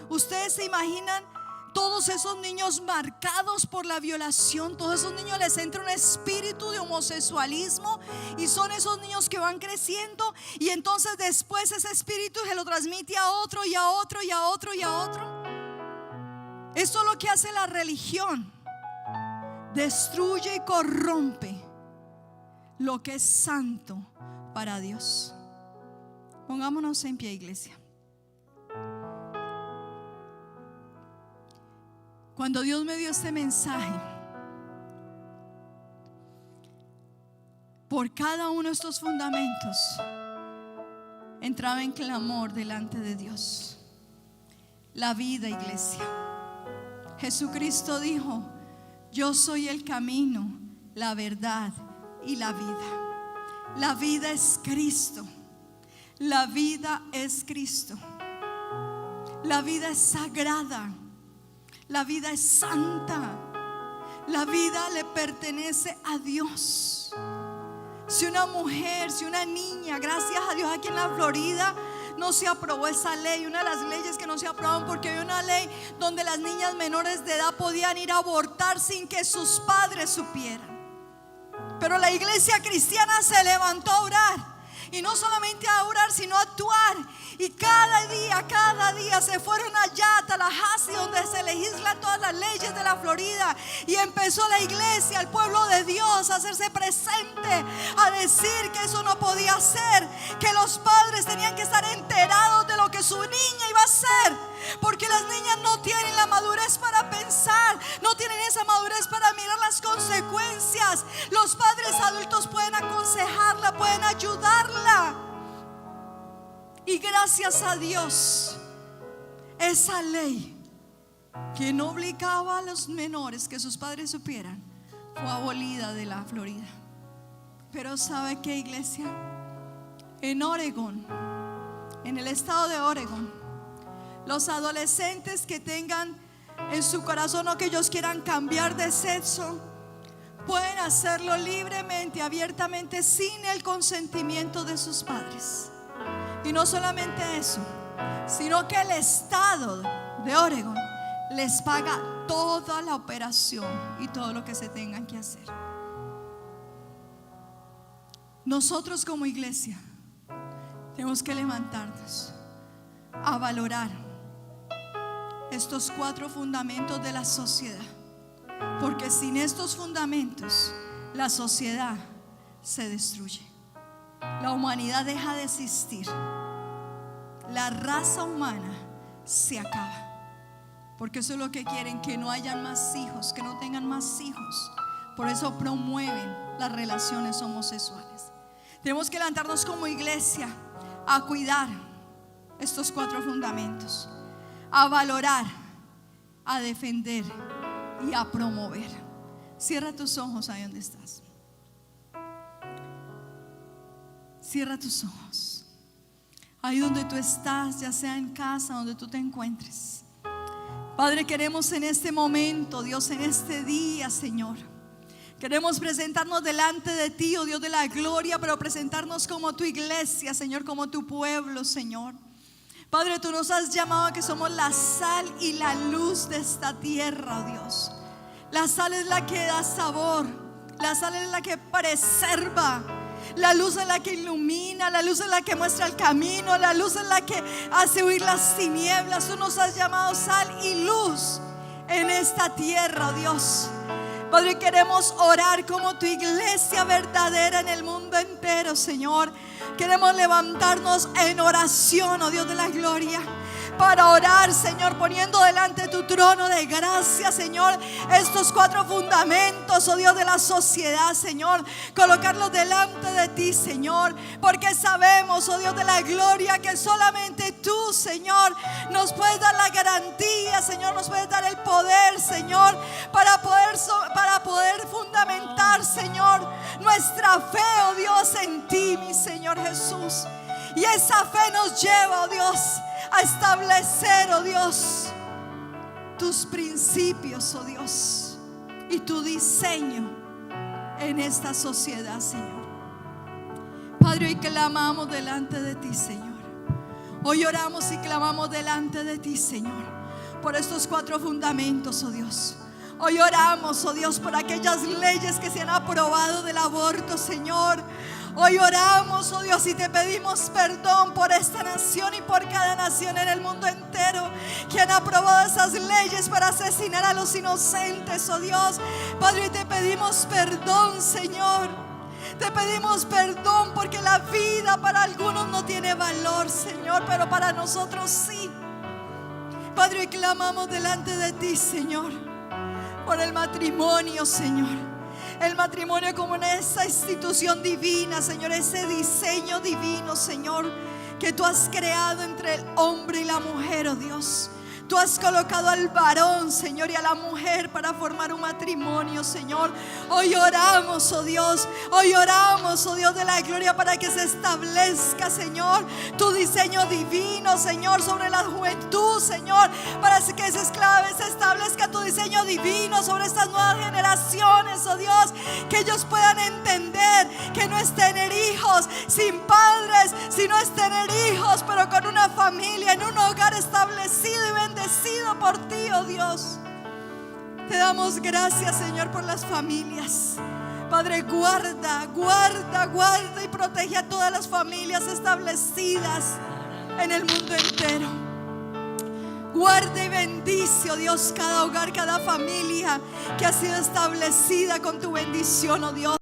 S2: ¿Ustedes se imaginan todos esos niños marcados por la violación? Todos esos niños les entra un espíritu de homosexualismo y son esos niños que van creciendo, y entonces después ese espíritu se lo transmite a otro y a otro y a otro y a otro. Esto es lo que hace la religión: destruye y corrompe lo que es santo para Dios. Pongámonos en pie, iglesia. Cuando Dios me dio este mensaje, por cada uno de estos fundamentos entraba en clamor delante de Dios. La vida, iglesia. Jesucristo dijo: yo soy el camino, la verdad y la vida. La vida es Cristo. La vida es Cristo. La vida es sagrada. La vida es santa. La vida le pertenece a Dios. Si una mujer, si una niña, gracias a Dios aquí en la Florida no se aprobó esa ley, una de las leyes que no se aprobaron, porque había una ley donde las niñas menores de edad podían ir a abortar sin que sus padres supieran. Pero la iglesia cristiana se levantó a orar. Y no solamente a orar, sino a actuar. Y cada día se fueron allá a Tallahassee, donde se legislan todas las leyes de la Florida. Y empezó la iglesia, el pueblo de Dios, a hacerse presente, a decir que eso no podía ser, que los padres tenían que estar enterados de lo que su niña iba a hacer, porque las niñas no tienen la madurez para pensar, no tienen esa madurez para mirar las consecuencias. Los padres adultos pueden aconsejarla, pueden ayudarla. Y gracias a Dios, esa ley que no obligaba a los menores que sus padres supieran fue abolida de la Florida. Pero ¿sabe qué, iglesia? En Oregón, en el estado de Oregón, los adolescentes que tengan en su corazón o que ellos quieran cambiar de sexo, pueden hacerlo libremente, abiertamente, sin el consentimiento de sus padres. Y no solamente eso, sino que el estado de Oregón les paga toda la operación y todo lo que se tengan que hacer. Nosotros como iglesia tenemos que levantarnos a valorar estos 4 fundamentos de la sociedad, porque sin estos fundamentos la sociedad se destruye, la humanidad deja de existir, la raza humana se acaba. Porque eso es lo que quieren, que no hayan más hijos, que no tengan más hijos. Por eso promueven las relaciones homosexuales. Tenemos que levantarnos como iglesia a cuidar estos 4 fundamentos, a valorar, a defender y a promover. Cierra tus ojos ahí donde estás. Cierra tus ojos. Ahí donde tú estás, ya sea en casa, donde tú te encuentres. Padre, queremos en este momento, Dios, en este día, Señor, queremos presentarnos delante de ti, oh Dios de la gloria, pero presentarnos como tu iglesia, Señor, como tu pueblo, Señor. Padre, tú nos has llamado a que somos la sal y la luz de esta tierra, oh Dios. La sal es la que da sabor, la sal es la que preserva, la luz es la que ilumina, la luz es la que muestra el camino, la luz es la que hace huir las tinieblas. Tú nos has llamado sal y luz en esta tierra, oh Dios. Padre, queremos orar como tu iglesia verdadera en el mundo entero, Señor. Queremos levantarnos en oración, oh Dios de la gloria, para orar, Señor, poniendo delante tu trono de gracia, Señor, estos 4 fundamentos, oh Dios de la sociedad, Señor, colocarlos delante de ti, Señor, porque sabemos, oh Dios de la gloria, que solamente tú, Señor, nos puedes dar la garantía, Señor, nos puedes dar el poder, Señor, para poder fundamentar, Señor, nuestra fe, oh Dios, en ti, mi Señor Jesús. Y esa fe nos lleva, oh Dios, a establecer, oh Dios, tus principios, oh Dios, y tu diseño en esta sociedad, Señor. Padre, hoy clamamos delante de ti, Señor. Hoy oramos y clamamos delante de ti, Señor, por estos 4 fundamentos, oh Dios. Hoy oramos, oh Dios, por aquellas leyes que se han aprobado del aborto, Señor. Hoy oramos, oh Dios, y te pedimos perdón por esta nación y por cada nación en el mundo entero que han aprobado esas leyes para asesinar a los inocentes, oh Dios. Padre, te pedimos perdón, Señor. Te pedimos perdón porque la vida para algunos no tiene valor, Señor, pero para nosotros sí. Padre, clamamos delante de ti, Señor, por el matrimonio, Señor. El matrimonio como en esa institución divina, Señor, ese diseño divino, Señor, que tú has creado entre el hombre y la mujer, oh Dios. Tú has colocado al varón, Señor, y a la mujer para formar un matrimonio, Señor. Hoy oramos, oh Dios. Hoy oramos, oh Dios de la gloria, para que se establezca, Señor, tu diseño divino, Señor, sobre la juventud, Señor. Para que se establezca tu diseño divino sobre estas nuevas generaciones, oh Dios. Que ellos puedan entender que no es tener hijos sin padres, sino es tener hijos, pero con una familia, en un hogar establecido y bendecido por ti, oh Dios. Te damos gracias, Señor, por las familias. Padre, guarda y protege a todas las familias establecidas en el mundo entero. Guarda y bendice, oh Dios, cada hogar, cada familia que ha sido establecida con tu bendición, oh Dios.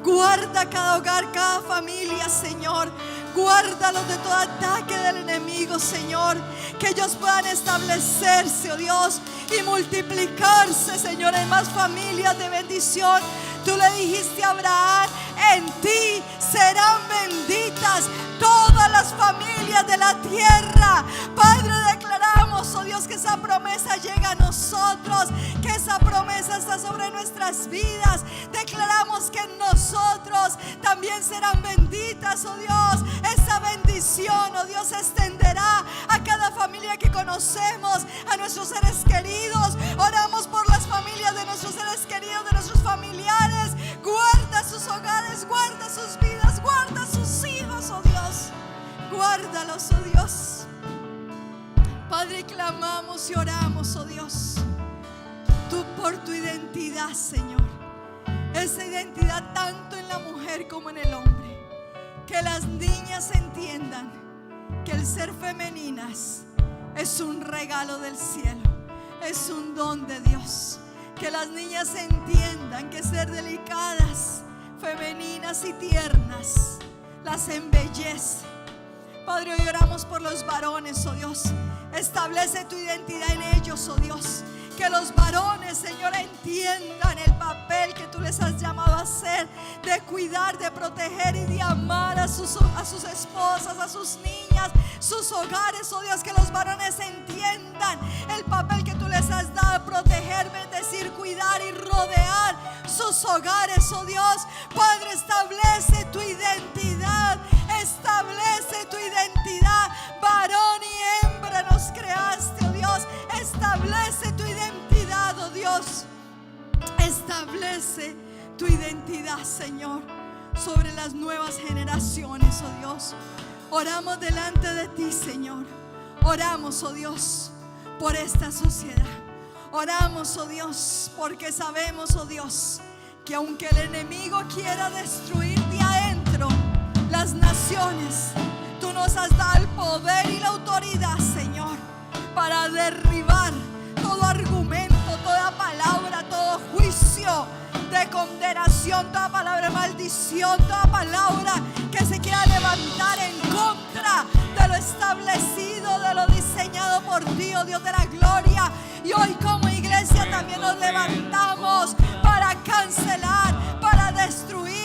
S2: Guarda cada hogar, cada familia, Señor. Guárdalos de todo ataque del enemigo, Señor. Que ellos puedan establecerse, oh Dios, y multiplicarse, Señor, en más familias de bendición. Tú le dijiste a Abraham: en ti serán benditas todas las familias de la tierra. Padre, declaramos, oh Dios, que esa promesa llega a nosotros, que esa promesa está sobre nuestras vidas. Declaramos que en nosotros también serán benditas, oh Dios. Esa bendición, oh Dios, se extenderá a cada familia que conocemos, a nuestros seres queridos. Oramos por las familias de nuestros seres queridos, de nuestros familiares. Guarda sus hogares, guarda sus vidas, guarda sus hijos, oh Dios. Guárdalos, oh Dios. Padre, clamamos y oramos, oh Dios, tú por tu identidad, Señor. Esa identidad tanto en la mujer como en el hombre. Que las niñas entiendan que el ser femeninas es un regalo del cielo, es un don de Dios. Que las niñas entiendan que ser delicadas, femeninas y tiernas las embellece. Padre, hoy oramos por los varones, oh Dios. Establece tu identidad en ellos, oh Dios. Que los varones, Señor, entiendan el papel que tú les has llamado a hacer, de cuidar, de proteger y de amar a sus esposas, a sus niñas, sus hogares, oh Dios. Que los varones entiendan el papel que tú les has dado, proteger, bendecir, cuidar y rodear sus hogares, oh Dios. Padre, establece tu identidad, establece tu identidad. Varón y hembra nos creaste, oh Dios. Establece tu identidad, oh Dios. Establece tu identidad, Señor, sobre las nuevas generaciones, oh Dios. Oramos delante de ti, Señor. Oramos, oh Dios, por esta sociedad. Oramos, oh Dios, porque sabemos, oh Dios, que aunque el enemigo quiera destruir de adentro las naciones, tú nos has dado el poder y la autoridad, Señor, para derribar todo argumento, toda palabra, todo juicio de condenación, toda palabra de maldición, toda palabra que se quiera levantar en contra de lo establecido, de lo diseñado por ti, oh Dios de la gloria. Y hoy como iglesia también nos levantamos para cancelar, para destruir